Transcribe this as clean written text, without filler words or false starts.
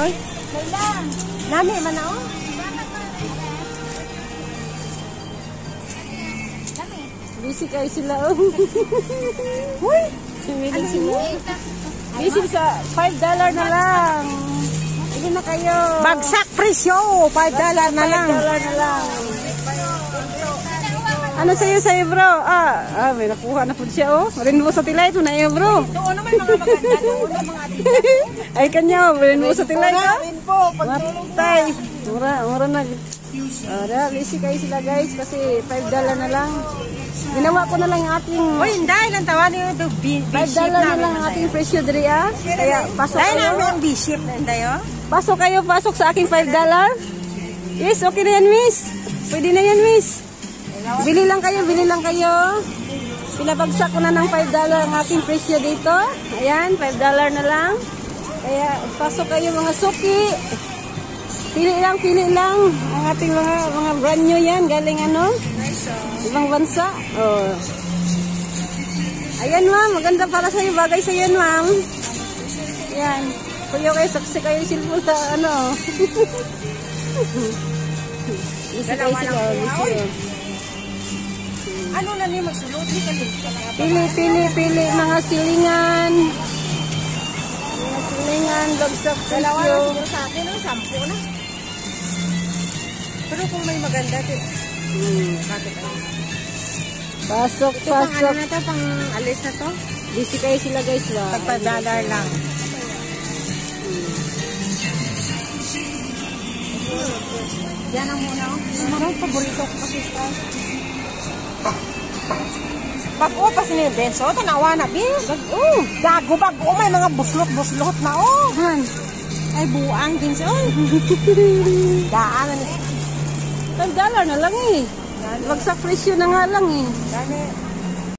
Ay. Kailan? Nami man na, oh. Busy kayo sila, oh. Uy! Sumili sila. Busy sa $5 na lang. Hindi na kayo. Bagsak presyo! $5 na lang. $5 na lang. Ano sa'yo, bro? May nakuha na po siya, oh. Rinbo sa tilay. Ito na iyo, bro. Doon naman mga maganda. Doon naman mga ating. Ay, kanya, oh. Rinbo sa tilay, oh. Rinbo, pagtulong Matay. Mura na. Busy kayo sila, guys. Kasi $5 na lang. Ginawa ko na lang yung ating... Uy, hindi. Ilang tawa niyo ito. $5 na lang ang ating presyo diri, ah. Kaya, pasok dahil kayo. namin ang bishop na tayo. Pasok sa aking $5. Yes, okay na yan, miss. Pwede na yan, miss. Bili lang kayo. Pinabagsak ko na ng $5 ang aking presyo dito. Ayan, $5 na lang. Kaya, pasok kayo mga suki. Pili lang ang ating mga brand new yan, galing ano? Ibang bansa. Oh. Ayan, ma'am, maganda para sa iyo, bagay sa iyo, ma'am. Ayan. Kuya kayo, saksi kayo silpo sa ano. Busy kayo sila, busy. Ano na niyo magsulot? Pili mga silingan. Mga silingan, bagsak Dalawa presyo. na siguro sa akin, no? 10 na. Pero kung may maganda, bakit ano? Pasok. Pang ano na to, pang alis na to? Busy kayo sila, guys. Pagpa-dollar lang. Yan ang muna, oh. Marang paborito ko kasi sa... Bago pa sila yung benso, tanawa na, bis. Bago, may mga buslot na, oh. Ay, buang din siya, oh. Daan na $5 na lang, eh. Bagsak presyo na nga lang, eh. Dami.